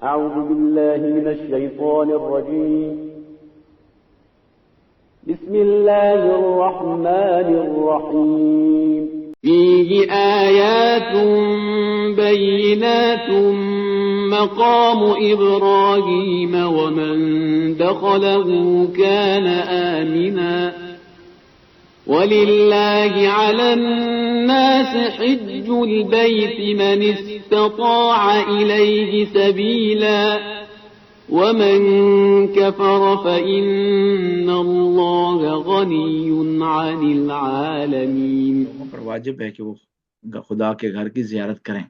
أعوذ بالله من الشيطان الرجيم بسم الله الرحمن الرحيم فيه آيات بينات مقام إبراهيم ومن دخله كان آمنا ولله على الناس حج البيت من استطاع إليه سبيلا ومن كفر فإن الله غني عن العالمين. پر واجب ہے کہ وہ خدا کے گھر کی زیارت کریں.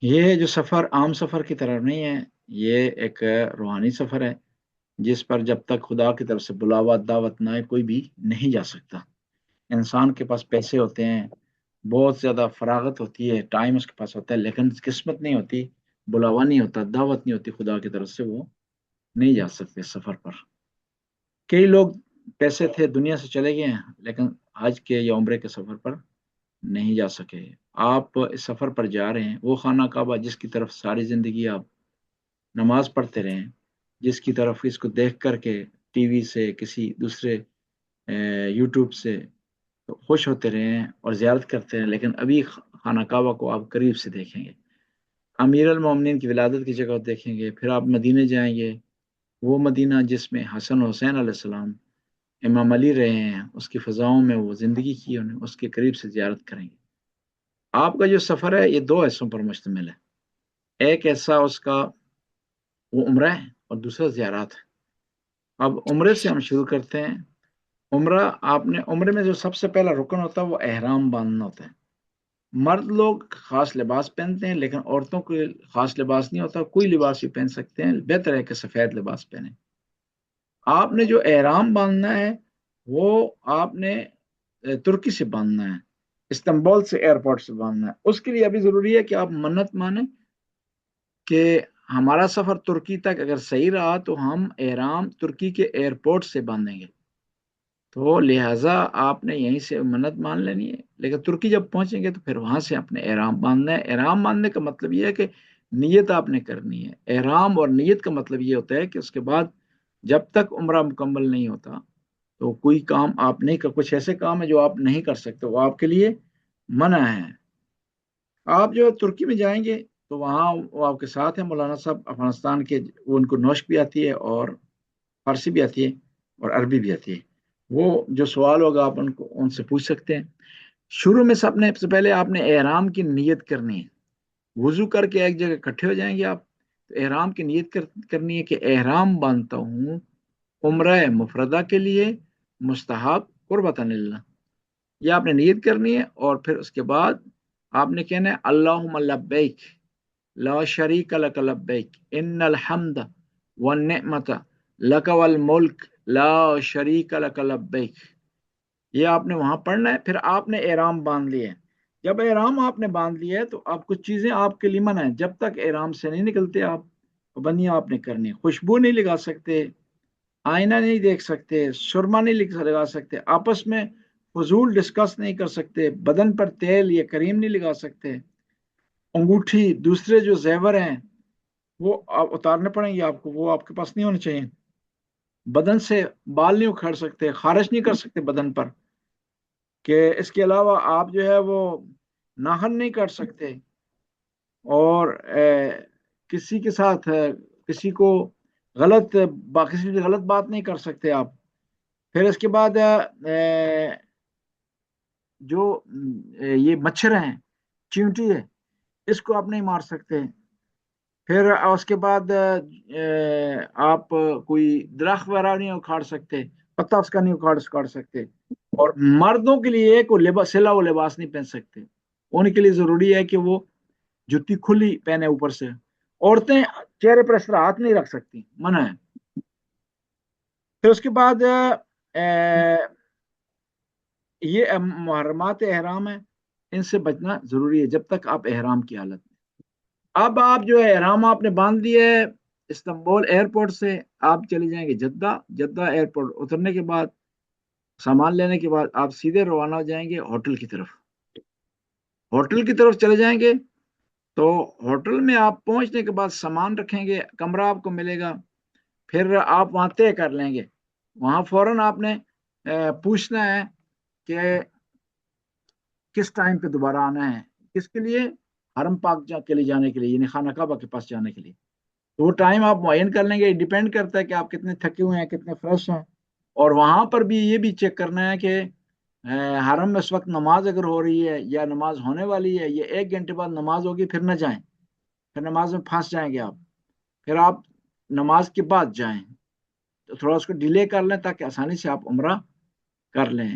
یہ جو سفر عام سفر کی طرح نہیں ہے، یہ ایک روحانی سفر ہے جس پر جب تک خدا کی طرف سے بلاوا دعوت نہ آئے کوئی بھی نہیں جا سکتا. انسان کے پاس پیسے ہوتے ہیں، بہت زیادہ فراغت ہوتی ہے، ٹائم اس کے پاس ہوتا ہے، لیکن قسمت نہیں ہوتی، بلاوا نہیں ہوتا، دعوت نہیں ہوتی خدا کی طرف سے، وہ نہیں جا سکتے سفر پر. کئی لوگ پیسے تھے دنیا سے چلے گئے ہیں لیکن حج کے یا عمرے کے سفر پر نہیں جا سکے. آپ اس سفر پر جا رہے ہیں، وہ خانہ کعبہ جس کی طرف ساری زندگی آپ نماز پڑھتے رہے ہیں، جس کی طرف اس کو دیکھ کر کے ٹی وی سے کسی دوسرے یوٹیوب سے خوش ہوتے رہے ہیں اور زیارت کرتے ہیں، لیکن ابھی خانہ کعبہ کو آپ قریب سے دیکھیں گے، امیر المومنین کی ولادت کی جگہ دیکھیں گے. پھر آپ مدینے جائیں گے، وہ مدینہ جس میں حسن حسین علیہ السلام امام علی رہے ہیں، اس کی فضاؤں میں وہ زندگی کی، انہیں اس کے قریب سے زیارت کریں گے. آپ کا جو سفر ہے یہ دو حصوں پر مشتمل ہے. ایک حصہ اس کا وہ عمرہ ہے اور دوسرا زیارات ہے. اب عمرے سے ہم شروع کرتے ہیں. عمرے میں جو سب سے پہلا رکن ہوتا ہے وہ احرام باندھنا ہوتا ہے. مرد لوگ خاص لباس پہنتے ہیں لیکن عورتوں کو خاص لباس نہیں ہوتا، کوئی لباس بھی پہن سکتے ہیں، بہتر ہے کہ سفید لباس پہنیں. آپ نے جو احرام باندھنا ہے وہ آپ نے ترکی سے باندھنا ہے، استنبول سے ایئرپورٹ سے باندھنا ہے. اس کے لیے ابھی ضروری ہے کہ آپ منت مانیں کہ ہمارا سفر ترکی تک اگر صحیح رہا تو ہم احرام ترکی کے ایئرپورٹ سے باندھیں گے، تو لہٰذا آپ نے یہیں سے منت مان لینی ہے. لیکن ترکی جب پہنچیں گے تو پھر وہاں سے اپنے احرام باندھنا ہے. احرام باندھنے کا مطلب یہ ہے کہ نیت آپ نے کرنی ہے. احرام اور نیت کا مطلب یہ ہوتا ہے کہ اس کے بعد جب تک عمرہ مکمل نہیں ہوتا تو کوئی کام آپ نہیں کر، کچھ ایسے کام ہے جو آپ نہیں کر سکتے، وہ آپ کے لیے منع ہے. آپ جو ترکی میں جائیں گے تو وہاں وہ آپ کے ساتھ ہیں مولانا صاحب افغانستان کے، وہ ان کو نوشق بھی آتی ہے اور فارسی بھی آتی ہے اور عربی بھی آتی ہے. وہ جو سوال ہوگا آپ ان سے پوچھ سکتے ہیں. شروع میں سب سے پہلے آپ نے احرام کی نیت کرنی ہے. وضو کر کے ایک جگہ اکٹھے ہو جائیں گے آپ، تو احرام کی نیت کرنی ہے کہ احرام باندھتا ہوں عمرہ مفردہ کے لیے مستحب قربتاً للہ. یہ آپ نے نیت کرنی ہے. اور پھر اس کے بعد آپ نے کہنا ہے اللہم لبیک لا شریک لک لبیک ان الحمد والنعمت لک والملک لا شریک لک لبیک. یہ آپ نے وہاں پڑھنا ہے. پھر آپ نے احرام باندھ لیا ہے. جب احرام آپ نے باندھ لیا ہے تو آپ کچھ چیزیں آپ کے لیے منع ہیں. جب تک احرام سے نہیں نکلتے آپ پابندیاں آپ نے کرنی. خوشبو نہیں لگا سکتے، آئینہ نہیں دیکھ سکتے، سرما نہیں لگا سکتے، آپس میں فضول ڈسکس نہیں کر سکتے، بدن پر تیل یا کریم نہیں لگا سکتے، انگوٹھی دوسرے جو زیور ہیں وہ آپ اتارنے پڑیں گے آپ کو، وہ آپ کے پاس نہیں ہونے چاہیے. بدن سے بال نہیں اکھاڑ سکتے، خارش نہیں کر سکتے بدن پر. کہ اس کے علاوہ آپ جو ہے وہ ناخن نہیں کاٹ سکتے، اور کسی کے ساتھ کسی کو کسی سے غلط بات نہیں کر سکتے آپ. پھر اس کے بعد جو یہ مچھر ہیں، چیونٹی ہے، اس کو آپ نہیں مار سکتے. پھر اس کے بعد آپ کوئی درخت وغیرہ نہیں اکھاڑ سکتے، پتا اس کا نہیں اکھاڑ سکتے. اور مردوں کے لیے کوئی سلا و لباس نہیں پہن سکتے. ان کے لیے ضروری ہے کہ وہ جوتی کھلی پہنے اوپر سے. عورتیں چہرے پر اس طرح ہاتھ نہیں رکھ سکتی، منع ہے. پھر اس کے بعد یہ محرمات احرام ہیں، ان سے بچنا ضروری ہے جب تک آپ احرام کی حالت میں. اب آپ جو ہے احرام آپ نے باندھ دیے استنبول ایئرپورٹ سے آپ چلے جائیں گے جدہ ایئرپورٹ اترنے کے بعد سامان لینے کے بعد آپ سیدھے روانہ ہو جائیں گے ہوٹل کی طرف چلے جائیں گے. تو ہوٹل میں آپ پہنچنے کے بعد سامان رکھیں گے، کمرہ آپ کو ملے گا، پھر آپ وہاں طے کر لیں گے، وہاں فوراً آپ نے پوچھنا ہے کہ کس ٹائم پہ دوبارہ آنا ہے، کس کے لیے، حرم پاک کے لیے جانے کے لیے، یعنی خانہ کعبہ کے پاس جانے کے لیے۔ تو وہ ٹائم آپ معین کر لیں گے، ڈیپینڈ کرتا ہے کہ آپ کتنے تھکے ہوئے ہیں، کتنے فریش ہیں، اور وہاں پر بھی یہ بھی چیک کرنا ہے کہ حرم میں اس وقت نماز اگر ہو رہی ہے یا نماز ہونے والی ہے، یہ 1 گھنٹے بعد نماز ہوگی پھر نہ جائیں، پھر نماز میں پھنس جائیں گے آپ، پھر آپ نماز کے بعد جائیں، تو تھوڑا اس کو ڈیلے کر لیں تاکہ آسانی سے آپ عمرہ کر لیں۔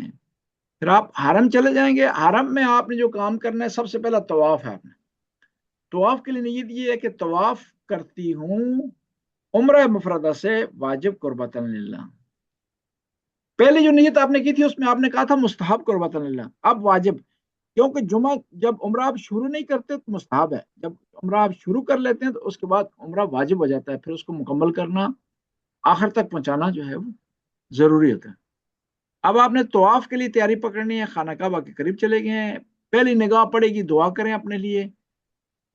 پھر آپ حرم چلے جائیں گے، حرم میں آپ نے جو کام کرنا ہے سب سے پہلا طواف ہے، آپ نے طواف کے لیے نیت یہ ہے کہ طواف کرتی ہوں عمرہ مفردہ سے واجب قربۃ للہ۔ پہلے جو نیت آپ نے کی تھی اس میں آپ نے کہا تھا مستحب قربۃ للہ، اب واجب، کیونکہ جمعہ جب عمرہ آپ شروع نہیں کرتے تو مستحب ہے، جب عمرہ آپ شروع کر لیتے ہیں تو اس کے بعد عمرہ واجب ہو جاتا ہے، پھر اس کو مکمل کرنا، آخر تک پہنچانا جو ہے وہ ضروری ہوتا ہے۔ اب آپ نے طواف کے لیے تیاری پکڑنی ہے، خانہ کعبہ کے قریب چلے گئے ہیں، پہلی نگاہ پڑے گی، دعا کریں اپنے لیے،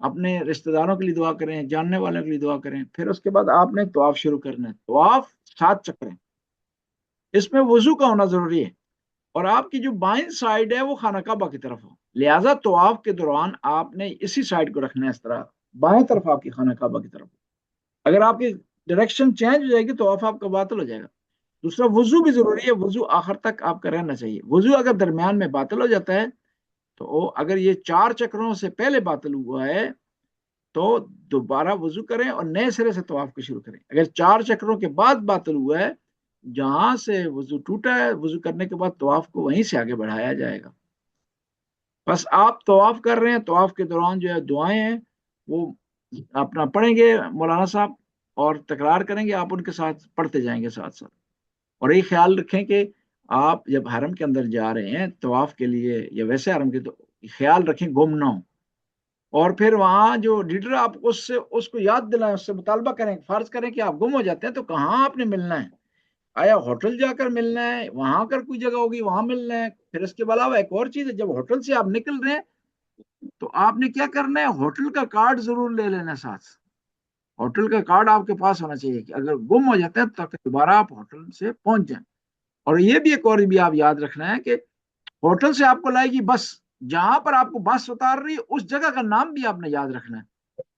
اپنے رشتہ داروں کے لیے دعا کریں، جاننے والوں کے لیے دعا کریں، پھر اس کے بعد آپ نے طواف شروع کرنا ہے، طواف 7 چکر ہیں، اس میں وضو کا ہونا ضروری ہے، اور آپ کی جو بائیں سائڈ ہے وہ خانہ کعبہ کی طرف ہو، لہٰذا طواف کے دوران آپ نے اسی سائڈ کو رکھنا ہے، اس طرح بائیں طرف آپ کی خانہ کعبہ کی طرف ہو، اگر آپ کی ڈائریکشن چینج ہو جائے گی طواف آپ کا باطل ہو جائے گا۔ دوسرا وضو بھی ضروری ہے، وضو آخر تک آپ کا رہنا چاہیے، وضو اگر درمیان میں باطل ہو جاتا ہے تو اگر یہ 4 چکروں سے پہلے باطل ہوا ہے تو دوبارہ وضو کریں اور نئے سرے سے طواف کو شروع کریں، اگر 4 چکروں کے بعد باطل ہوا ہے، جہاں سے وضو ٹوٹا ہے، وضو کرنے کے بعد طواف کو وہیں سے آگے بڑھایا جائے گا۔ بس آپ طواف کر رہے ہیں، طواف کے دوران جو ہے دعائیں ہیں وہ اپنا پڑھیں گے مولانا صاحب، اور تکرار کریں گے، آپ ان کے ساتھ پڑھتے جائیں گے ساتھ ساتھ، اور یہ خیال رکھیں کہ آپ جب حرم کے اندر جا رہے ہیں طواف کے لیے یا ویسے حرم کے، تو خیال رکھیں گم نہ ہو، اور پھر وہاں جو لیڈر آپ اس کو یاد دلائیں، اس سے مطالبہ کریں، فرض کریں کہ آپ گم ہو جاتے ہیں تو کہاں آپ نے ملنا ہے، آیا ہوٹل جا کر ملنا ہے، وہاں اگر کوئی جگہ ہوگی وہاں ملنا ہے، پھر اس کے علاوہ ایک اور چیز ہے، جب ہوٹل سے آپ نکل رہے ہیں تو آپ نے کیا کرنا ہے، ہوٹل کا کارڈ ضرور لے لینا ساتھ، ہوٹل کا کارڈ آپ کے پاس ہونا چاہیے کہ اگر گم ہو جاتے ہیں تو دوبارہ آپ ہوٹل سے پہنچ جائیں۔ اور یہ بھی ایک اور بھی آپ یاد رکھنا ہے کہ ہوٹل سے آپ کو لائے گی بس، جہاں پر آپ کو بس اتار رہی ہے اس جگہ کا نام بھی آپ نے یاد رکھنا ہے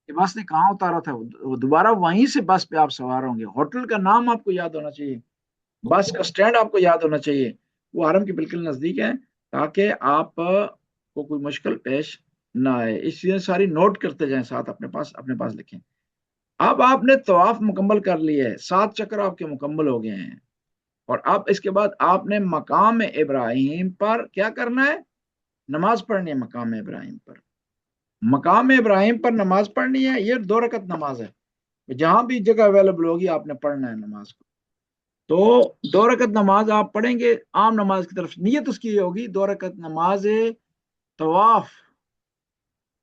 کہ بس نے کہاں اتارا تھا، وہ دوبارہ وہیں سے بس پہ آپ سوار ہوں گے، ہوٹل کا نام آپ کو یاد ہونا چاہیے، بس کا سٹینڈ آپ کو یاد ہونا چاہیے، وہ حرم کے بالکل نزدیک ہے، تاکہ آپ کو کوئی مشکل پیش نہ آئے، اس لیے ساری نوٹ کرتے جائیں، ساتھ اپنے پاس لکھیں۔ اب آپ نے طواف مکمل کر لی ہے، 7 چکر آپ کے مکمل ہو گئے ہیں، اور اب اس کے بعد آپ نے مقام ابراہیم پر کیا کرنا ہے، نماز پڑھنی ہے، مقام ابراہیم پر، مقام ابراہیم پر نماز پڑھنی ہے، یہ 2 رکعت نماز ہے، جہاں بھی جگہ اویلیبل ہوگی آپ نے پڑھنا ہے نماز کو، تو 2 رکعت نماز آپ پڑھیں گے، عام نماز کی طرف نیت اس کی یہ ہوگی، 2 رکعت نماز طواف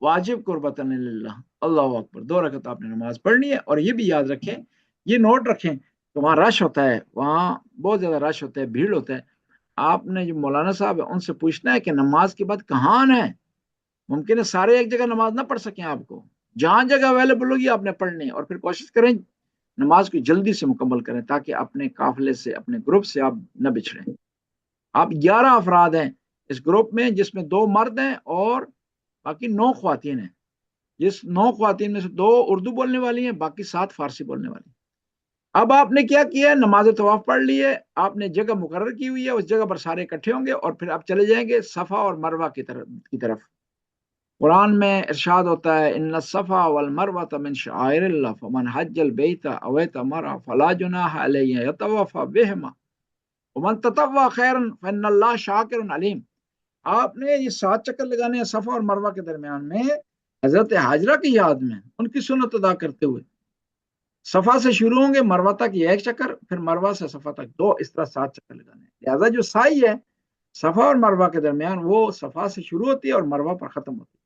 واجب قربۃ للہ، اللہ اکبر، 2 رکعت آپ نے نماز پڑھنی ہے، اور یہ بھی یاد رکھیں، یہ نوٹ رکھیں کہ وہاں رش ہوتا ہے، وہاں بہت زیادہ رش ہوتا ہے، بھیڑ ہوتا ہے، آپ نے جو مولانا صاحب ہے ان سے پوچھنا ہے کہ نماز کے بعد کہاں آنا ہے، ممکن ہے سارے ایک جگہ نماز نہ پڑھ سکیں، آپ کو جہاں جگہ اویلیبل ہوگی آپ نے پڑھنی ہے، اور پھر کوشش کریں نماز کو جلدی سے مکمل کریں تاکہ اپنے قافلے سے، اپنے گروپ سے آپ نہ بچھڑیں۔ آپ 11 افراد ہیں اس گروپ میں، جس میں 2 مرد ہیں اور باقی 9 خواتین ہیں، جس 9 خواتین میں سے 2 اردو بولنے والی ہیں، باقی 7 فارسی بولنے والی ہیں۔ اب آپ نے کیا کیا ہے، نماز طواف پڑھ لی ہے، آپ نے جگہ مقرر کی ہوئی ہے، اس جگہ پر سارے اکٹھے ہوں گے، اور پھر آپ چلے جائیں گے صفا اور مروہ کی طرف۔ قرآن میں ارشاد ہوتا ہے ان الصفا والمروہ من شعائر اللہ فمن حج البیت او اعتمر فلا جناح علیہ یطوف بہما ومن تطوع خیرا فان اللہ شاکر علیم۔ آپ نے یہ 7 چکر لگانے ہیں صفا اور مروہ کے درمیان میں، حضرت حاجرہ کی یاد میں، ان کی سنت ادا کرتے ہوئے، صفا سے شروع ہوں گے مروہ تک یہ 1 چکر، پھر مروہ سے صفا تک 2، اس طرح 7 چکر لگانے ہیں۔ لہٰذا جو سائی ہے صفا اور مروہ کے درمیان، وہ صفا سے شروع ہوتی ہے اور مروہ پر ختم ہوتی ہے۔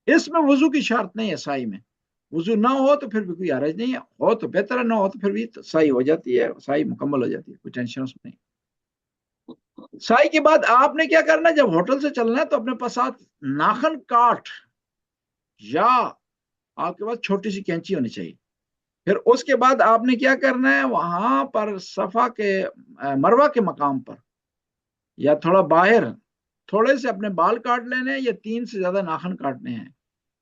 اس میں وضو کی شرط نہیں ہے، سائی میں وضو نہ ہو تو پھر بھی کوئی حرج نہیں ہے، ہو تو بہتر ہے، نہ ہو تو پھر بھی سائی ہو جاتی ہے، سائی مکمل ہو جاتی ہے، کوئی ٹینشن اس میں نہیں۔ سائی کے بعد آپ نے کیا کرنا ہے، جب ہوٹل سے چلنا ہے تو اپنے پاس ساتھ ناخن کاٹ یا آپ کے پاس چھوٹی سی کینچی ہونی چاہیے. پھر اس کے بعد آپ نے کیا کرنا ہے, وہاں پر صفا کے مروہ کے مقام پر یا تھوڑا باہر تھوڑے سے اپنے بال کاٹ لینے ہیں یا 3 سے زیادہ ناخن کاٹنے ہیں.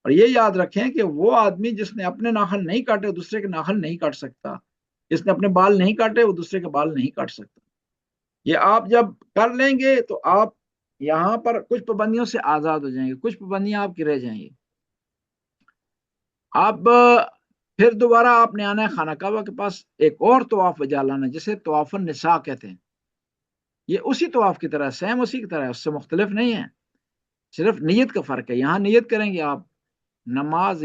اور یہ یاد رکھیں کہ وہ آدمی جس نے اپنے ناخن نہیں کاٹے وہ دوسرے کے ناخن نہیں کاٹ سکتا, جس نے اپنے بال نہیں کاٹے وہ دوسرے کے بال نہیں کاٹ سکتا. یہ آپ جب کر لیں گے تو آپ یہاں پر کچھ پابندیوں سے آزاد ہو جائیں گے, کچھ پابندیاں آپ کی رہ جائیں گی. اب پھر دوبارہ آپ نے آنا ہے خانہ کعبہ کے پاس, ایک اور طواف بجا لانا جسے طواف النساء کہتے ہیں. یہ اسی طواف کی طرح, سیم اسی کی طرح, اس سے مختلف نہیں ہے, صرف نیت کا فرق ہے. یہاں نیت کریں گے آپ نماز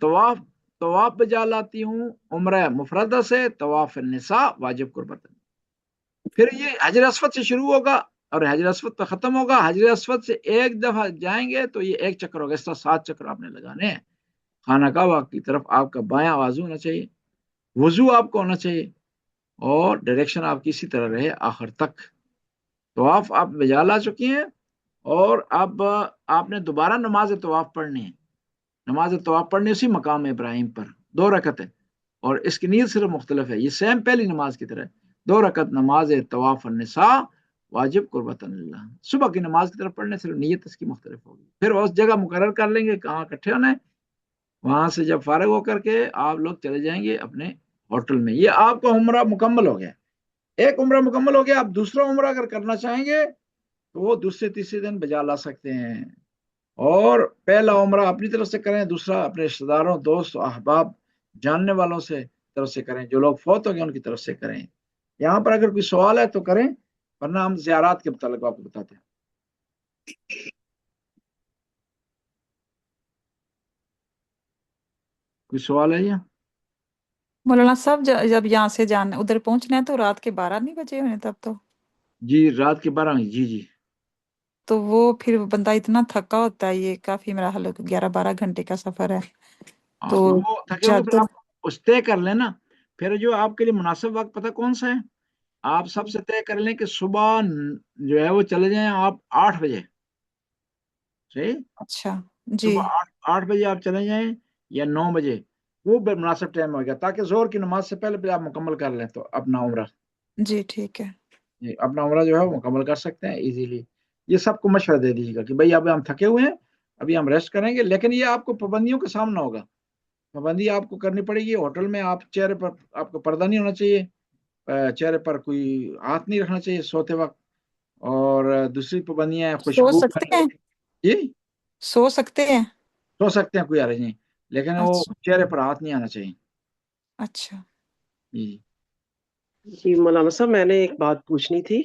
طواف بجا لاتی ہوں عمرہ مفردہ سے, طواف النساء واجب قربت. پھر یہ حجر اسود سے شروع ہوگا اور حجر اسود پہ ختم ہوگا. حجر اسود سے ایک دفعہ جائیں گے تو یہ ایک چکر ہوگا, اس طرح 7 چکر آپ نے لگانے ہیں. خانہ کعبہ کی طرف آپ کا بایاں بازو ہونا چاہیے, وضو آپ کو ہونا چاہیے, اور ڈائریکشن آپ کی اسی طرح رہے آخر تک. طواف آپ بجا لا چکی ہیں, اور اب آپ نے دوبارہ نماز طواف پڑھنی ہے. نماز طواف پڑھنی اسی مقام ابراہیم پر 2 رکعت ہے, اور اس کی نیت صرف مختلف ہے. یہ سیم پہلی نماز کی طرح 2 رکعت نماز طواف النساء واجب قربتاً اللہ. صبح کی نماز کی طرف پڑھنے صرف نیت اس کی مختلف ہوگی. پھر اس جگہ مقرر کر لیں گے کہاں اکٹھے ہونا ہے, وہاں سے جب فارغ ہو کر کے آپ لوگ چلے جائیں گے اپنے ہوٹل میں. یہ آپ کا عمرہ مکمل ہو گیا. ایک عمرہ مکمل ہو گیا. آپ دوسرا عمرہ اگر کرنا چاہیں گے تو وہ دوسرے تیسرے دن بجا لا سکتے ہیں. اور پہلا عمرہ اپنی طرف سے کریں, دوسرا اپنے رشتہ داروں, دوست, احباب, جاننے والوں سے طرف سے کریں, جو لوگ فوت ہو گئے ان کی طرف سے کریں. یہاں پر اگر کوئی سوال ہے تو کریں, ورنہ ہم زیارات کے متعلق آپ کو بتاتے ہیں. کوئی سوال ہے یا؟ مولانا صاحب جب یہاں سے جانا ادھر پہنچنا ہے تو رات کے 12 نہیں بجے ہوئے تب تو؟ جی رات کے 12. جی تو وہ پھر بندہ اتنا تھکا ہوتا ہے, یہ کافی میرا حال 11-12 گھنٹے کا سفر ہے. تو وہ تھکے ہوگے پھر آپ اس طے کر لیں نا. پھر جو آپ کے لیے مناسب وقت پتہ کون سا ہے, آپ سب سے طے کر لیں کہ صبح جو ہے وہ چلے جائیں آپ 8 بجے. صحیح, اچھا جی صبح 8 بجے آپ چلے جائیں یا 9 بجے, وہ مناسب ٹائم ہو گیا, تاکہ ظہر کی نماز سے پہلے آپ مکمل کر لیں تو اپنا عمرہ. جی ٹھیک ہے. اپنا عمرہ جو ہے وہ مکمل کر سکتے ہیں ایزیلی. یہ سب کو مشورہ دے دیجیے گا کہ بھائی اب ہم تھکے ہوئے ہیں, ابھی ہم ریسٹ کریں گے, لیکن یہ آپ کو پابندیوں کا سامنا ہوگا. پابندی آپ کو کرنی پڑے گی. ہوٹل میں آپ چہرے پر آپ کو پردہ نہیں ہونا چاہیے, چہرے پر کوئی ہاتھ نہیں رکھنا چاہیے سوتے وقت, اور دوسری پابندیاں ہیں سو خوشبو. سکتے ہیں؟ جی سو سکتے ہیں. سو سکتے ہیں, کوئی حرج نہیں, لیکن وہ اچھا چہرے پر ہاتھ نہیں آنا چاہیے. اچھا جی جی مولانا صاحب, میں نے ایک بات پوچھنی تھی.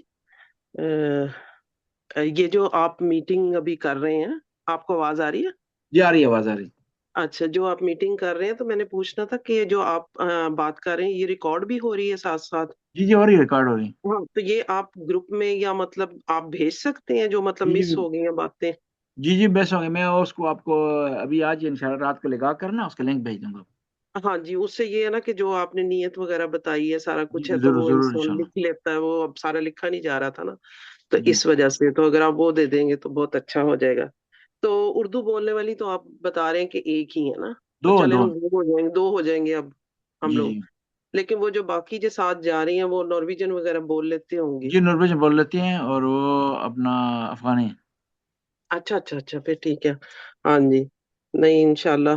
یہ جو آپ میٹنگ ابھی کر رہے ہیں, آپ کو آواز آ رہی ہے؟ جی آ رہی ہے, آواز آ رہی. اچھا, جو آپ میٹنگ کر رہے ہیں تو میں نے پوچھنا تھا کہ جو آپ بات کر رہے ہیں یہ ریکارڈ بھی ہو رہی ہے ساتھ ساتھ؟ جی ہو رہی ہے, ریکارڈ ہو رہی. ہاں, تو یہ آپ گروپ میں یا مطلب آپ بھیج سکتے ہیں جو مطلب مس ہو گئی ہیں باتیں؟ جی بیس ہوں گے. میں اس کو آپ کو ابھی آج انشاءاللہ رات کو لگا کر نا اس کا لنک بھیج دوں گا. ہاں جی, اس سے یہ ہے نا کہ جو آپ نے نیت وغیرہ بتائی ہے سارا کچھ ہے, تو ضرور وہ ضرور انسان انشاءاللہ. لکھ لیتا ہے, وہ اب سارا لکھا نہیں جا رہا تھا نا, تو جی اس وجہ سے تو اگر آپ وہ دے دیں گے تو بہت اچھا ہو جائے گا. تو اردو بولنے والی تو آپ بتا رہے ہیں کہ ایک ہی ہے نا, تو چلے دو ہم 2 ہو جائیں گے اب ہم لوگ. جی لیکن وہ جو باقی جو ساتھ جا رہی ہیں وہ نارویجن وغیرہ بول لیتے ہوں گے؟ جی نرویجن بول لیتی ہیں, اور وہ اپنا افغانی. اچھا پھر ٹھیک ہے. ہاں جی, نہیں انشاءاللہ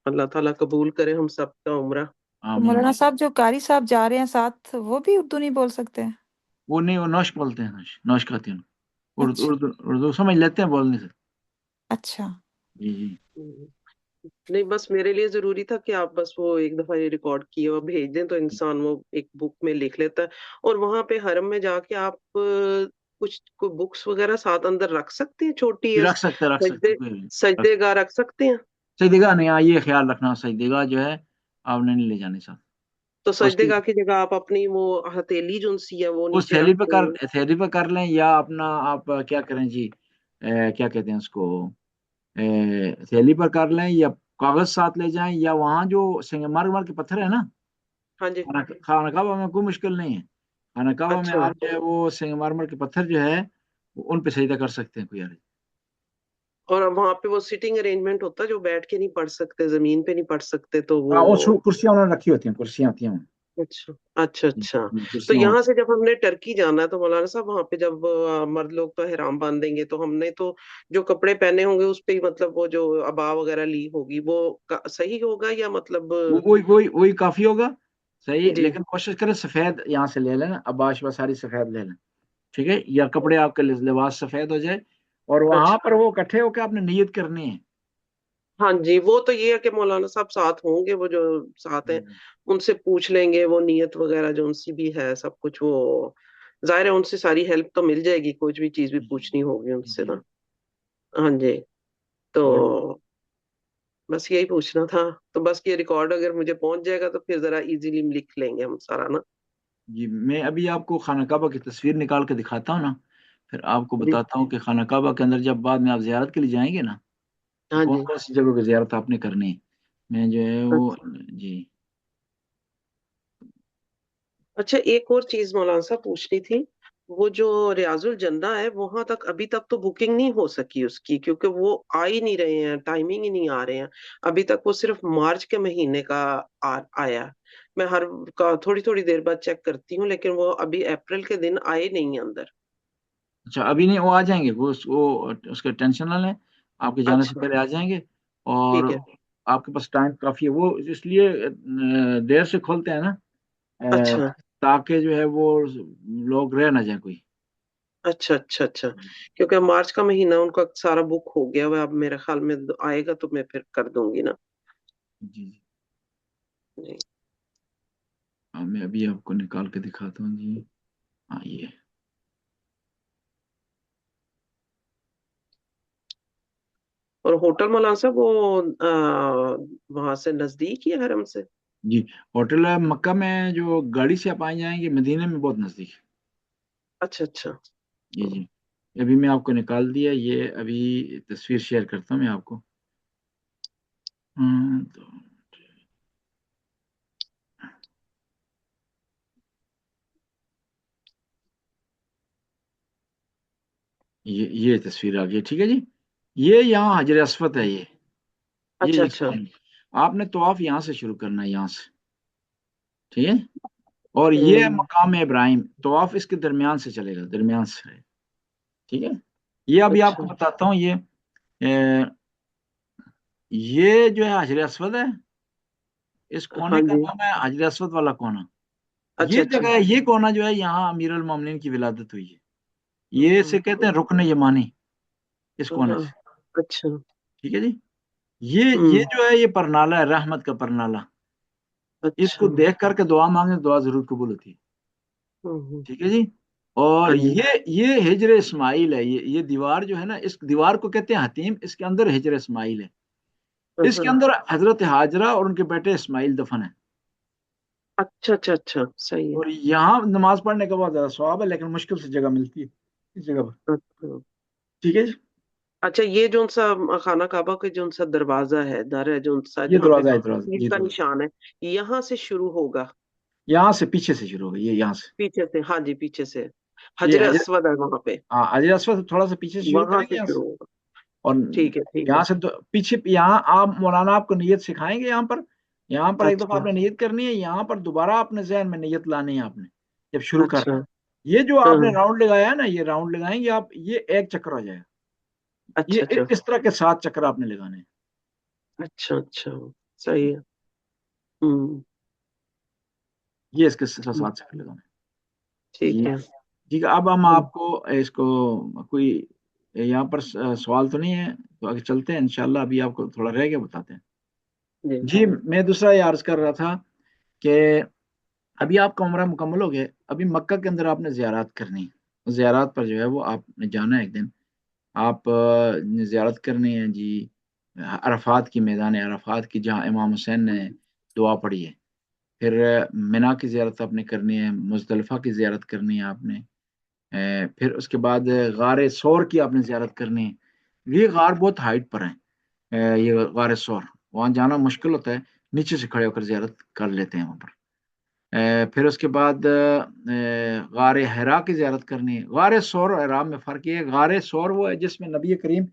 اللہ تعالیٰ قبول کرے ہم سب کا عمرہ. تو آمین. مولانا صاحب جو قاری صاحب جا رہے ہیں ساتھ وہ بھی اردو نہیں بول سکتے ہیں؟ وہ نہیں, وہ نوش بولتے ہیں, نوش کھاتی ہیں. اچھا اردو سمجھ لیتے ہیں, بولنے سے. اچھا جی نہیں, بس میرے لیے ضروری تھا کہ آپ بس وہ ایک دفعہ یہ ریکارڈ کیے اور بھیج دیں تو انسان وہ ایک بک میں لکھ لیتا ہے. اور وہاں پہ حرم میں جا کے آپ کچھ بکس وغیرہ ساتھ اندر رکھ سکتے ہیں, چھوٹی رکھ سکتے سجدے کوئی بھی. سجدے گاہ رکھ سکتے ہیں؟ سجدے گاہ نہیں, یہ خیال رکھنا سجدے گاہ جو ہے آپ نے نہیں لے جانے ساتھ. تو اس سجدے کی گاہ کی جگہ آپ اپنی وہ ہتھیلی جو سی ہے وہ اس نیچے رکھ دیں. تھیلی پہ کر لیں, یا اپنا آپ کیا کریں جی, کیا کہتے ہیں اس کو, تھیلی پر کر لیں, یا کاغذ ساتھ لے جائیں, یا وہاں جو سنگ مرمر کے پتھر ہے نا ہاں جی. خانہ کعبہ میں کوئی مشکل نہیں ہے. خانہ کعبہ میں اچھا آپ جو ہے وہ سنگ مرمر کے پتھر جو ہے ان پہ سجدہ کر سکتے ہیں, کوئی اور وہاں پہ وہ سٹنگ ارینجمنٹ ہوتا ہے جو بیٹھ کے نہیں پڑھ سکتے, زمین پہ نہیں پڑھ سکتے, تو ہاں وہ وہ کرسیاں انہوں نے رکھی ہوتی ہیں, کرسیاں ہوتی ہیں وہاں. اچھا اچھا اچھا. تو کرسیاں یہاں ہوتی سے جب ہم نے ٹرکی جانا ہے تو مولانا صاحب وہاں پہ جب مرد لوگ تو احرام باندھیں گے, تو ہم نے تو جو کپڑے پہنے ہوں گے اس پہ ہی مطلب وہ جو ابا وغیرہ لی ہوگی وہ صحیح ہوگا یا مطلب؟ ہیں, وہی کافی ہوگا صحیح, جی لیکن کوشش کریں سفید یہاں سے لے لیں, اباش و ساری سفید لے لیں, ٹھیک ہے, یا کپڑے آپ کے لباس سفید ہو جائے, اور وہاں اچھا. پر وہ اکٹھے ہو کے آپ نے نیت کرنی ہے. ہاں جی, وہ تو یہ ہے کہ مولانا صاحب ساتھ ہوں گے, وہ جو ساتھ ہیں ان سے پوچھ لیں گے, وہ نیت وغیرہ جو ان سی بھی ہے سب کچھ, وہ ظاہر ہے ان سے ساری ہیلپ تو مل جائے گی, کچھ بھی چیز بھی پوچھنی ہوگی ان سے نا. ہاں جی, تو اور بس یہی پوچھنا تھا. تو بس یہ ریکارڈ اگر مجھے پہنچ جائے گا تو پھر ذرا ایزیلی لکھ لیں گے ہم سارا نا. جی, میں ابھی آپ کو خانہ کعبہ کی تصویر نکال کے دکھاتا ہوں نا, پھر آپ کو جی بتاتا ہوں کہ خانہ کعبہ کے اندر جب بعد میں آپ زیارت کے لیے جائیں گے نا, تو ہاں کون جی. کون سی جگہوں کی زیارت آپ نے کرنی ہے. میں جو ہے وہ جی اچھا, ایک اور چیز مولانا صاحب پوچھنی تھی. وہ جو ریاض الجنہ ہے وہاں تک ابھی تک تو بکنگ نہیں ہو سکی اس کی, کیونکہ وہ آ ہی نہیں رہے ہیں, ٹائمنگ ہی نہیں آ رہے ہیں ابھی تک. وہ صرف مارچ کے مہینے کا آیا. میں تھوڑی تھوڑی دیر بعد چیک کرتی ہوں, لیکن وہ ابھی اپریل کے دن آئے نہیں ہیں اندر. اچھا, ابھی نہیں, وہ آ جائیں گے, وہ اس کا ٹینشن نہ لیں, آپ کے جانے سے اچھا پہلے آ جائیں گے. اور ٹھیک ہے. آپ کے پاس ٹائم کافی ہے, وہ اس لیے دیر سے کھولتے ہیں نا, اچھا تاکہ جو ہے وہ لوگ رہ نہ جائیں کوئی. اچھا اچھا اچھا, کیونکہ مارچ کا مہینہ ان کا سارا بک ہو گیا ہوا, اب میرے خیال میں آئے گا تو میں پھر کر دوں گی نا. جی جی, جی میں ابھی آپ کو نکال کے دکھاتا ہوں. جی ہاں, یہ اور ہوٹل مولانا صاحب وہ وہاں سے نزدیک ہی ہے حرم سے؟ جی, ہوٹل مکہ میں جو گاڑی سے آپ آ جائیں گے, مدینے میں بہت نزدیک ہے. اچھا اچھا. جی جی, ابھی میں آپ کو نکال دیا, یہ ابھی تصویر شیئر کرتا ہوں میں آپ کو. تو یہ تصویر آ گئی, ٹھیک ہے جی. یہ یہاں حجر اسود ہے, اچھا یہ اچھا. آپ نے طواف یہاں سے شروع کرنا ہے, یہاں سے, ٹھیک ہے. اور یہ ہوں مقام ابراہیم, طواف اس کے درمیان سے چلے گا, درمیان سے, ٹھیک ہے. یہ ابھی آپ اچھا. کو بتاتا ہوں, یہ جو ہے حجر اسود ہے, اس ہاں کونے کا جی. نام ہے حجر اسود والا کونا. اچھا یہ اچھا. جگہ ہے, یہ کونا جو ہے یہاں امیر المومنین کی ولادت ہوئی ہے. یہ اسے کہتے ہیں رکن یمانی, اس کونے ہاں. سے, اچھا. ٹھیک ہے جی. یہ جو ہے یہ پرنالہ ہے, رحمت کا پرنالہ. اس اچھا. کو دیکھ کر کے دعا مانگے, دعا ضرور قبول ہوتی ہے, ٹھیک ہے جی. اور ہاں جی. یہ ہجر اسماعیل ہے, یہ دیوار جو ہے نا, اس دیوار کو کہتے ہیں حتیم, اس کے اندر ہجر اسماعیل ہے. اس کے اندر حضرت ہاجرہ اور ان کے بیٹے اسماعیل دفن ہے. اچھا اچھا اچھا, صحیح اور یہاں نماز پڑھنے کا بہت زیادہ ثواب ہے, لیکن مشکل سے جگہ ملتی ہے اس جگہ پر, ہے. اچھا ٹھیک ہے جی. اچھا, یہ جو سا خانہ کعبہ کا جو سا دروازہ ہے, در ہے جو سا, یہ جہاں پہ دروازہ ہے, دروازہ, تیر یہ کا دروازہ نشان ہے, یہاں سے شروع ہوگا؟ یہاں سے پیچھے سے شروع ہوگا, یہ یہاں سے, پیچھے سے؟ ہاں جی, پیچھے سے یہ حجر اسود ہے وہاں پہ, ہاں, حجر اسود تھوڑا سا پیچھے سے شروع وہاں کریں گے سے یہاں سے, شروع ہوگا. اور ٹھیک ہے ٹھیک ہے. یہاں سے پیچھے, یہاں آپ مولانا آپ کو نیت سکھائیں گے, یہاں پر ایک دفعہ اچھا آپ نے نیت کرنی ہے, یہاں پر دوبارہ اپنے ذہن میں نیت لانی ہے آپ نے, جب شروع کر اچھا. رہے ہیں. یہ جو ہاں آپ نے ہاں. راؤنڈ لگایا ہے نا, یہ راؤنڈ لگائیں گے آپ, یہ ایک چکر ہو جائے گا. اچھا یہ اچھا اس طرح کے 7 چکر آپ نے لگانے ہیں. اچھا اچھا, صحیح ہے. ہوں. یہ اس کے 7 چکر لگانے ہیں ٹھیک جی. ہے. ٹھیک ہے, اب ہم ہوں. آپ کو اس کو کوئی یہاں پر سوال تو نہیں ہے, تو آگے چلتے ہیں انشاءاللہ. ابھی آپ کو تھوڑا رہ گیا, بتاتے ہیں. جی جی, میں دوسرا یہ عرض کر رہا تھا کہ ابھی آپ کا عمرہ مکمل ہو گیا, ابھی مکہ کے اندر آپ نے زیارات کرنی ہے. زیارات پر جو ہے وہ آپ نے جانا ہے, ایک دن آپ نے زیارت کرنی ہے جی, عرفات کی, میدان عرفات کی, جہاں امام حسین نے دعا پڑھی ہے. پھر منا کی زیارت آپ نے کرنی ہے, مزدلفہ کی زیارت کرنی ہے آپ نے, پھر اس کے بعد غار سور کی آپ نے زیارت کرنی ہے. یہ غار بہت ہائٹ پر ہیں, یہ غار سور, وہاں جانا مشکل ہوتا ہے, نیچے سے کھڑے ہو کر زیارت کر لیتے ہیں وہاں پر. پھر اس کے بعد غار حرا کی زیارت کرنی ہے. غار سور اور حرا میں فرق یہ ہے, غار سور وہ ہے جس میں نبی کریم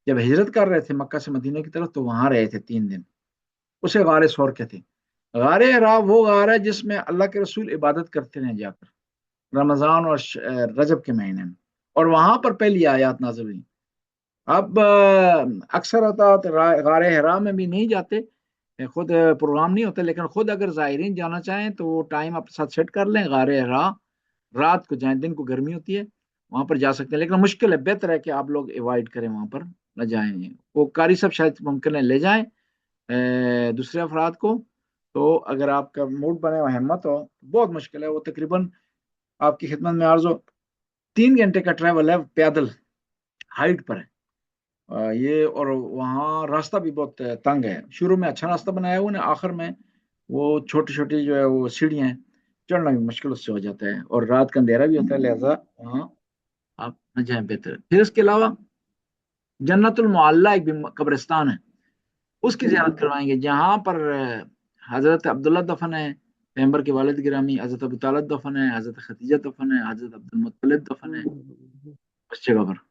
جب ہجرت کر رہے تھے مکہ سے مدینے کی طرف تو وہاں رہے تھے 3 دن، اسے غار ثور کہتے ہیں۔ غار حرا وہ غار ہے جس میں اللہ کے رسول عبادت کرتے ہیں جا کر رمضان اور رجب کے مہینے میں، اور وہاں پر پہلی آیات نازل ہوئی۔ اب اکثر ہوتا غار حرا میں بھی نہیں جاتے، خود پروگرام نہیں ہوتا، لیکن خود اگر زائرین جانا چاہیں تو وہ ٹائم اپنے ساتھ سیٹ کر لیں، غار حرا رات کو جائیں، دن کو گرمی ہوتی ہے وہاں پر جا سکتے ہیں، لیکن مشکل ہے، بہتر ہے کہ آپ لوگ اوائڈ کریں، وہاں پر نہ جائیں۔ وہ قاری صاحب شاید ممکن ہے لے جائیں دوسرے افراد کو، تو اگر آپ کا موڈ بنے اور ہمت ہو، بہت مشکل ہے، وہ تقریباً آپ کی خدمت میں عرض ہو 3 گھنٹے کا ٹریول ہے پیدل ہائٹ پر ہے یہ، اور وہاں راستہ بھی بہت تنگ ہے، شروع میں اچھا راستہ بنایا ہوا ہے، آخر میں وہ چھوٹی چھوٹی جو ہے وہ سیڑھیاں ہیں، چڑھنا بھی مشکل اس سے ہو جاتا ہے، اور رات کا اندھیرا بھی ہوتا ہے، لہذا وہاں آپ نہ جائیں بہتر ہے۔ پھر اس کے علاوہ جنت المعلیٰ ایک بھی قبرستان ہے، اس کی زیارت کروائیں گے، جہاں پر حضرت عبداللہ دفن ہے، پیغمبر کے والد گرامی، حضرت ابو طالب دفن ہے، حضرت خدیجہ دفن ہے، حضرت عبد المطلب دفن ہے اس جگہ پر،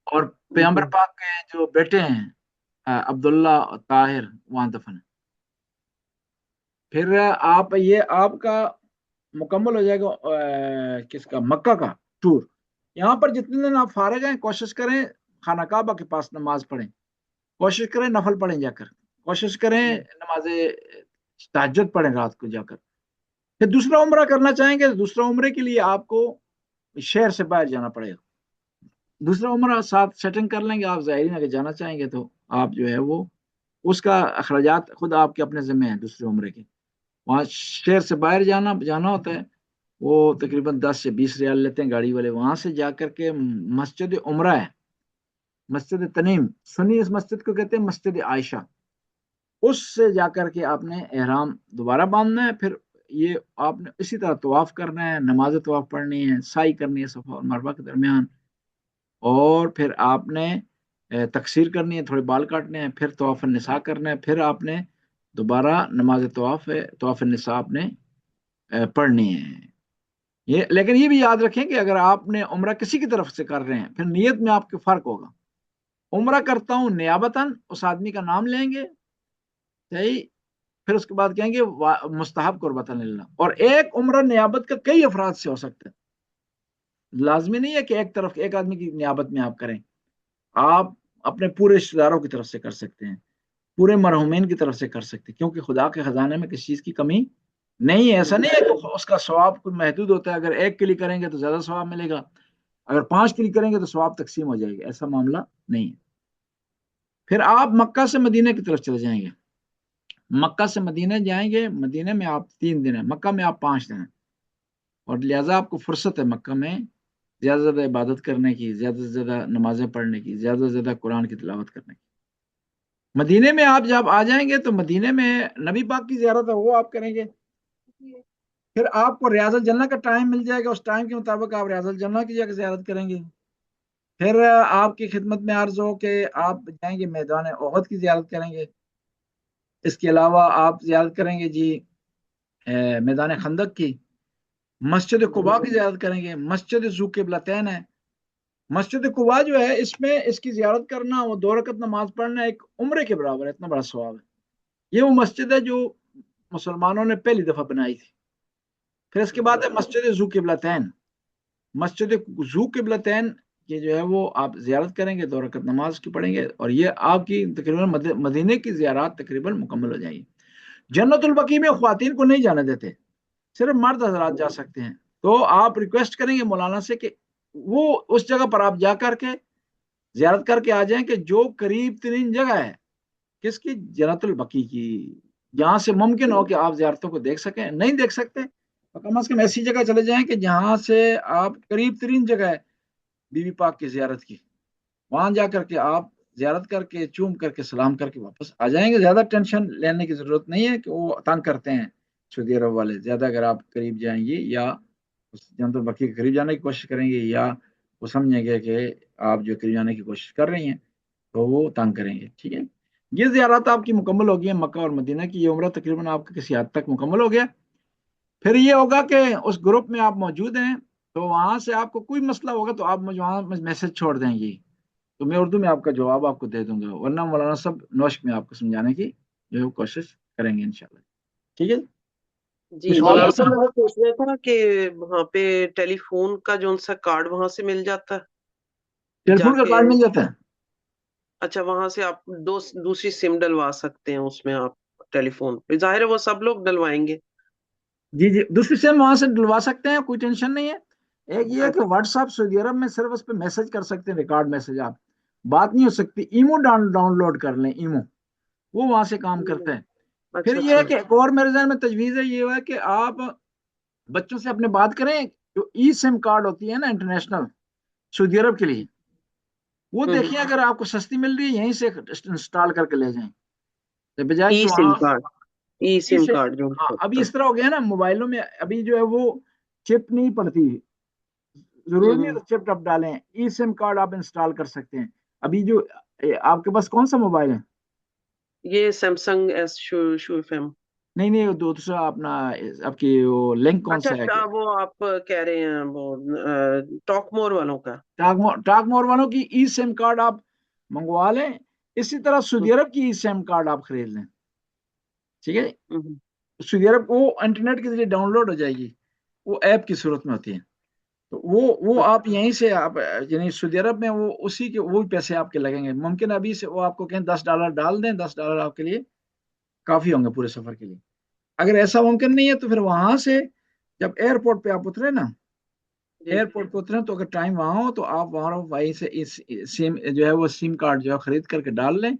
اور پیغمبر پاک کے جو بیٹے ہیں عبداللہ طاہر وہاں دفن ہے۔ پھر آپ کا مکمل ہو جائے گا کس کا، مکہ کا ٹور۔ یہاں پر جتنے دن آپ فارغ ہیں کوشش کریں خانہ کعبہ کے پاس نماز پڑھیں، کوشش کریں نفل پڑھیں جا کر، کوشش کریں نماز تہجد پڑھیں رات کو جا کر۔ پھر دوسرا عمرہ کرنا چاہیں گے، دوسرا عمرے کے لیے آپ کو شہر سے باہر جانا پڑے گا، دوسرا عمرہ ساتھ سیٹنگ کر لیں گے، آپ ظاہرین اگر جانا چاہیں گے تو آپ جو ہے وہ اس کا اخراجات خود آپ کے اپنے ذمہ ہیں، دوسرے عمرے کے وہاں شہر سے باہر جانا ہوتا ہے، وہ تقریباً 10 سے 20 ریال لیتے ہیں گاڑی والے، وہاں سے جا کر کے مسجد عمرہ ہے، مسجد تنیم، سنی اس مسجد کو کہتے ہیں مسجد عائشہ، اس سے جا کر کے آپ نے احرام دوبارہ باندھنا ہے، پھر یہ آپ نے اسی طرح طواف کرنا ہے، نماز طواف پڑھنی ہے، سعی کرنی ہے صفا اور مروہ کے درمیان، اور پھر آپ نے تقصیر کرنی ہے، تھوڑے بال کاٹنے ہیں، پھر طواف النساء کرنا ہے، پھر آپ نے دوبارہ نماز طواف النساء آپ نے پڑھنی ہے۔ لیکن یہ بھی یاد رکھیں کہ اگر آپ نے عمرہ کسی کی طرف سے کر رہے ہیں پھر نیت میں آپ کے فرق ہوگا، عمرہ کرتا ہوں نیابتاً، اس آدمی کا نام لیں گے، صحیح، پھر اس کے بعد کہیں گے مستحب قربتاً للہ، اور ایک عمرہ نیابت کا کئی افراد سے ہو سکتا ہے، لازمی نہیں ہے کہ ایک آدمی کی نیابت میں آپ کریں، آپ اپنے پورے رشتہ داروں کی طرف سے کر سکتے ہیں، پورے مرحومین کی طرف سے کر سکتے ہیں، کیونکہ خدا کے خزانے میں کسی چیز کی کمی نہیں ہے، ایسا نہیں ہے کہ اس کا ثواب کوئی محدود ہوتا ہے، اگر 1 کے لیے کریں گے تو زیادہ ثواب ملے گا، اگر 5 کے لیے کریں گے تو ثواب تقسیم ہو جائے گا، ایسا معاملہ نہیں ہے۔ پھر آپ مکہ سے مدینہ کی طرف چلے جائیں گے، مکہ سے مدینہ جائیں گے، مدینہ میں آپ 3 دن ہیں، مکہ میں آپ 5 دن ہیں، اور لہٰذا آپ کو فرصت ہے مکہ میں زیادہ سے زیادہ عبادت کرنے کی، زیادہ سے زیادہ نمازیں پڑھنے کی، زیادہ سے زیادہ قرآن کی تلاوت کرنے کی۔ مدینے میں آپ جب آ جائیں گے تو مدینے میں نبی پاک کی زیارت ہے وہ آپ کریں گے، پھر آپ کو ریاض الجنہ کا ٹائم مل جائے گا، اس ٹائم کے مطابق آپ ریاض الجنہ کی جگہ زیارت کریں گے، پھر آپ کی خدمت میں عرض ہو کہ آپ جائیں گے میدان احد کی زیارت کریں گے، اس کے علاوہ آپ زیارت کریں گے جی میدان خندق کی، مسجد قباء کی زیارت کریں گے، مسجد ذو قبلتین ہے، مسجد قباء جو ہے اس میں اس کی زیارت کرنا، وہ 2 رکعت نماز پڑھنا ایک عمرے کے برابر ہے، اتنا بڑا ثواب ہے۔ یہ وہ مسجد ہے جو مسلمانوں نے پہلی دفعہ بنائی تھی۔ پھر اس کے بعد ہے مسجد ذو قبلتین، مسجد ذو قبلتین یہ جو ہے وہ آپ زیارت کریں گے، 2 رکعت نماز کی پڑھیں گے، اور یہ آپ کی تقریباً مدینے کی زیارات تقریباً مکمل ہو جائیں گی۔ جنت البقیع میں خواتین کو نہیں جانے دیتے، صرف مرد حضرات جا سکتے ہیں، تو آپ ریکویسٹ کریں گے مولانا سے کہ وہ اس جگہ پر آپ جا کر کے زیارت کر کے آ جائیں کہ جو قریب ترین جگہ ہے کس کی، جنت البقیع کی، جہاں سے ممکن ہو کہ آپ زیارتوں کو دیکھ سکیں، نہیں دیکھ سکتے تو کم از کم ایسی جگہ چلے جائیں کہ جہاں سے آپ قریب ترین جگہ ہے بی بی پاک کی زیارت کی، وہاں جا کر کے آپ زیارت کر کے چوم کر کے سلام کر کے واپس آ جائیں گے۔ زیادہ ٹینشن لینے کی ضرورت نہیں ہے کہ وہ تنگ کرتے ہیں سعودی عرب والے زیادہ، اگر آپ قریب جائیں گے یا جنت البقیع کے قریب جانے کی کوشش کریں گے، یا وہ سمجھیں گے کہ آپ جو قریب جانے کی کوشش کر رہی ہیں تو وہ تنگ کریں گے، ٹھیک ہے۔ یہ زیارات آپ کی مکمل ہو گئی ہیں مکہ اور مدینہ کی، یہ عمرہ تقریباً آپ کا کسی حد تک مکمل ہو گیا۔ پھر یہ ہوگا کہ اس گروپ میں آپ موجود ہیں تو وہاں سے آپ کو کوئی مسئلہ ہوگا تو آپ مجھے وہاں میسج چھوڑ دیں گے، تو میں اردو میں آپ کا جواب آپ کو دے دوں گا، ورنہ مولانا صاحب نوشک میں آپ کو سمجھانے کی جو ہے کوشش کریں گے انشاءاللہ. ٹھیک ہے جی کچھ اور مولانا صاحب پوچھنا؟ میں پوچھنا تھا کہ وہاں پہ ٹیلی فون کا جو سا کارڈ وہاں سے مل جاتا ہے ٹیلی جا فون کا کے؟ کارڈ مل جاتا ہے. اچھا وہاں سے آپ دوسری سم ڈلوا سکتے ہیں اس میں آپ ٹیلی فون پہ، ظاہر ہے وہ سب لوگ ڈلوائیں گے. جی جی دوسری سم وہاں سے ڈلوا سکتے ہیں، کوئی ٹینشن نہیں ہے. ایک یہ ہے کہ اچھا واٹس ایپ سعودی عرب میں صرف اس پہ میسج کر سکتے ہیں، ریکارڈ میسج، آپ بات نہیں ہو سکتی. ایمو ڈاؤن لوڈ کر لیں، ایمو وہ وہاں سے کام کرتا ہے. پھر یہ ہے اچھا کہ ایک اور میرے ذہن میں تجویز ہے، یہ ہے کہ آپ بچوں سے اپنے بات کریں، جو ای سم کارڈ ہوتی ہے نا انٹرنیشنل سعودی عرب کے لیے، وہ دیکھیں اگر آپ کو سستی مل رہی ہے یہیں سے انسٹال کر کے لے جائیں، بجائے ای کہ سم وہاں کارڈ، ای ای سم سے. کارڈ جو ہاں ابھی ہوتا اس طرح ہو گیا نا موبائلوں میں، ابھی جو ہے وہ چپ نہیں پڑتی، ضروری نہیں ہے. ہے تو چپ ٹپ ڈالیں، ای سم کارڈ آپ انسٹال کر سکتے ہیں. ابھی جو آپ کے پاس کون سا موبائل ہے؟ یہ سیمسنگ ایس شو فیم. نہیں نہیں وہ دوسرا اپنا آپ کی وہ لنک کون سا ہے؟ اچھا وہ آپ کہہ رہے ہیں وہ ٹاک مور والوں کا. ٹاک مور والوں کی ای سم کارڈ آپ منگوا لیں، اسی طرح سعودی عرب کی ای سم کارڈ آپ خرید لیں. ٹھیک ہے سعودی عرب وہ انٹرنیٹ کے ذریعے ڈاؤن لوڈ ہو جائے گی، وہ ایپ کی صورت میں ہوتی ہے. تو وہ آپ یہیں سے آپ یعنی سعودی عرب میں وہ اسی کے وہی پیسے آپ کے لگیں گے. ممکن ابھی سے وہ آپ کو کہیں $10 ڈال دیں، $10 آپ کے لیے کافی ہوں گے پورے سفر کے لیے. اگر ایسا ممکن نہیں ہے تو پھر وہاں سے جب ایئرپورٹ پہ آپ اترے نا، جی ایئرپورٹ پہ اترے تو اگر ٹائم وہاں ہو تو آپ وہاں وہیں سے سم جو ہے وہ سم کارڈ جو ہے خرید کر کے ڈال لیں،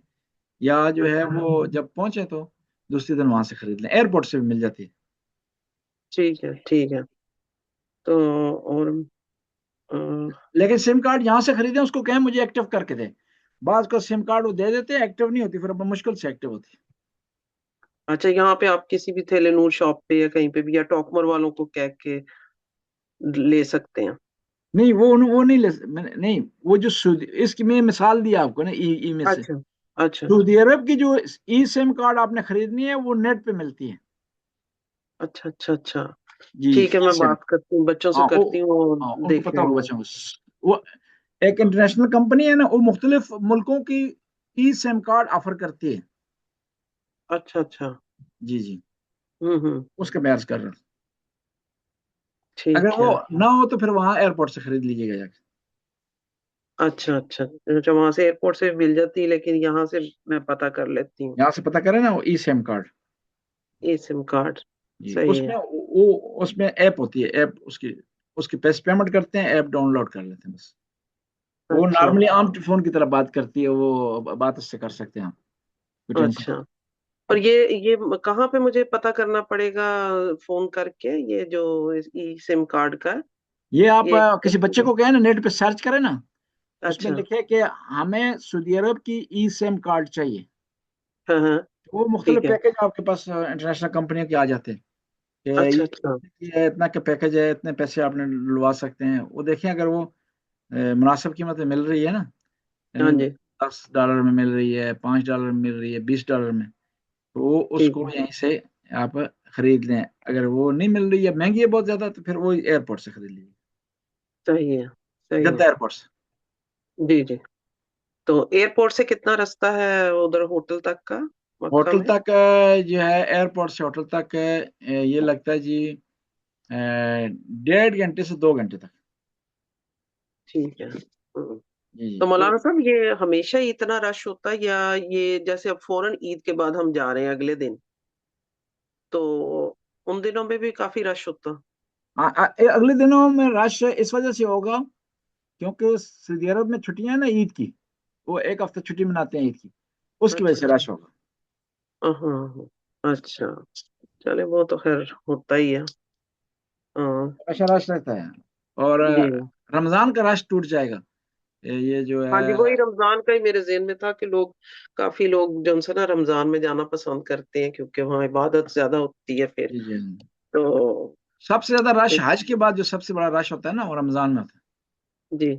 یا جو ہے وہ جب پہنچے تو دوسری دن وہاں سے خرید لیں، ایئرپورٹ سے بھی مل جاتی ہے. ٹھیک ہے ٹھیک ہے. تو اور لیکن سم کارڈ یہاں سے خریدیں، اس کو کہیں مجھے ایکٹیو کر کے دیں. بعض کا سم کارڈ وہ دے دیتے ہیں، ایکٹیو نہیں ہوتی، پھر مشکل سے ایکٹیو ہوتی ہے. اچھا یہاں پہ آپ کسی بھی تھیلے نور شاپ پہ یا کہیں پہ بھی یا ٹاکمر والوں کو کہہ کے لے سکتے ہیں؟ نہیں وہ نہیں نہیں وہ جو اس کی میں مثال دی آپ کو نا ای میں سے. اچھا اچھا سعودی عرب کی جو ای سم کارڈ آپ نے خریدنی ہے وہ نیٹ پہ ملتی ہے. اچھا اچھا اچھا جی ٹھیک ہے ای میں سم. بات کرتی ہوں بچوں سے ہاں کرتی ہوں اور ہاں ان کو دیکھ پتا لیں ہوگا گے. بچوں کو. وہ ایک انٹرنیشنل کمپنی ہے نا، وہ مختلف ملکوں کی ای سم کارڈ آفر کرتی ہے. اچھا اچھا جی جی ہوں اس کا بیعت کر رہا ہوں. اگر ٹھیک وہ ہے. نہ ہو تو پھر وہاں ایئرپورٹ سے خرید لیجیے گا جا کے. اچھا اچھا اچھا وہاں سے ایئرپورٹ سے مل جاتی ہے لیکن یہاں سے میں پتا کر لیتی ہوں. یہاں سے پتا کریں نا وہ ای سم کارڈ. ای سم کارڈ جی صحیح ہے. اس میں ایپ ہوتی ہے، ایپ اس کی پیسے پیمنٹ کرتے ہیں، ایپ ڈاؤن لوڈ کر لیتے ہیں بس. وہ اچھا نارملی عام فون کی طرح بات کرتی ہے، وہ بات اس سے کر سکتے ہیں آپ. کوئی ٹینشن. اچھا اور یہ کہاں پہ مجھے پتا کرنا پڑے گا فون کر کے یہ جو ای سم کارڈ کا؟ یہ آپ یہ کسی بچے کو کہیں نا نیٹ پہ سرچ کریں نا، اس میں اچھا لکھے کہ ہمیں سعودی عرب کی ای سم کارڈ چاہیے. ہاں وہ مختلف ٹھیک ہے. پیکج آپ کے پاس انٹرنیشنل کمپنیوں کے آ جاتے ہیں کہ اچھا اچھا یہ اتنا کا پیکج ہے، اتنے پیسے آپ نے لوا سکتے ہیں. وہ دیکھیں اگر وہ مناسب قیمت میں مل رہی ہے نا، ہاں یعنی جی $10 میں مل رہی ہے، $5 میں مل رہی ہے، $20 میں، تو وہ اس ٹھیک کو ہے. یہیں سے آپ خرید لیں. اگر وہ نہیں مل رہی ہے، مہنگی ہے بہت زیادہ، تو پھر وہ ایئرپورٹ سے خرید لیجیے، صحیح ہے صحیح جدہ ہے. ایئرپورٹ سے. جی جی تو ایئرپورٹ سے کتنا راستہ ہے ادھر ہوٹل تک کا مکہ ہوٹل میں؟ تک جو ہے ایئرپورٹ سے ہوٹل تک یہ لگتا ہے جی 1.5 گھنٹے سے 2 گھنٹے تک. ٹھیک ہے. جی تو تو مولانا صاحب یہ ہمیشہ ہی اتنا رش ہوتا ہے یا یہ جیسے اب فوراً عید کے بعد ہم جا رہے ہیں اگلے دن تو ان دنوں میں بھی کافی رش ہوتا؟ اگلے دنوں میں رش اس وجہ سے ہوگا کیونکہ سعودی عرب میں چھٹیاں ہیں نا عید کی، وہ ایک ہفتہ چھٹی مناتے ہیں عید کی، اس کی وجہ اچھا سے اچھا رش ہوگا. ہاں اچھا چلے وہ تو خیر ہوتا ہی ہے. ہاں ہمیشہ رش رہتا ہے. اور جی رمضان کا رش ٹوٹ جائے گا. یہ جو ہاں جی ہے وہی رمضان کا ہی میرے ذہن میں تھا کہ کافی لوگ جو ہے نا رمضان میں جانا پسند کرتے ہیں کیونکہ وہاں عبادت زیادہ ہوتی ہے پھر جی جی تو. سب سے زیادہ رش حج کے بعد جو سب سے بڑا رش ہوتا ہے نا وہ رمضان میں ہوتا ہے. جی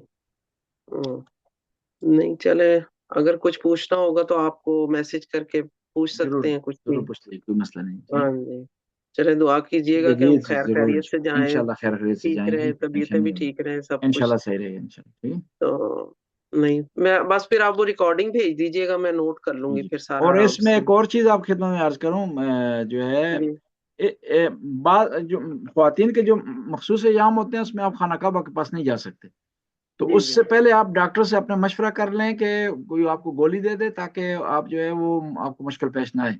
نہیں چلے اگر کچھ پوچھنا ہوگا تو آپ کو میسج کر کے پوچھ ضرور سکتے ہیں کچھ بھی. ضرور پوچھ لیجیے، کوئی مسئلہ نہیں. ہاں جی چلے دعا کیجیے گا کہ جی ہم جی خیر ضرور خیریت سے جائیں، انشاءاللہ خیر خیریت سے ٹھیک جائیں گے، رہے ٹینشن طبیعتیں بھی نہیں. ٹھیک رہے سب انشاءاللہ کچھ. صحیح رہے گا انشاءاللہ. ٹھیک ہے. تو نہیں میں بس پھر آپ وہ ریکارڈنگ بھیج دیجیے گا، میں نوٹ کر لوں گی جی۔ پھر سارا اور آپ اس میں سے۔ ایک اور چیز آپ خدمت میں عرض کروں، جو ہے جی بعض جو خواتین کے جو مخصوص ایام ہوتے ہیں اس میں آپ خانہ کعبہ کے پاس نہیں جا سکتے، تو جی اس جی سے پہلے آپ ڈاکٹر سے اپنا مشورہ کر لیں کہ کوئی آپ کو گولی دے دے تاکہ آپ جو ہے وہ آپ کو مشکل پیش نہ آئے۔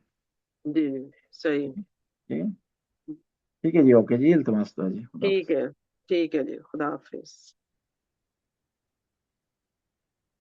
جی جی صحیح۔ ٹھیک ہے، ٹھیک ہے جی، اوکے جی، التماس تو ہے جی، خدا حافظ۔ ٹھیک ہے جی، خدا حافظ۔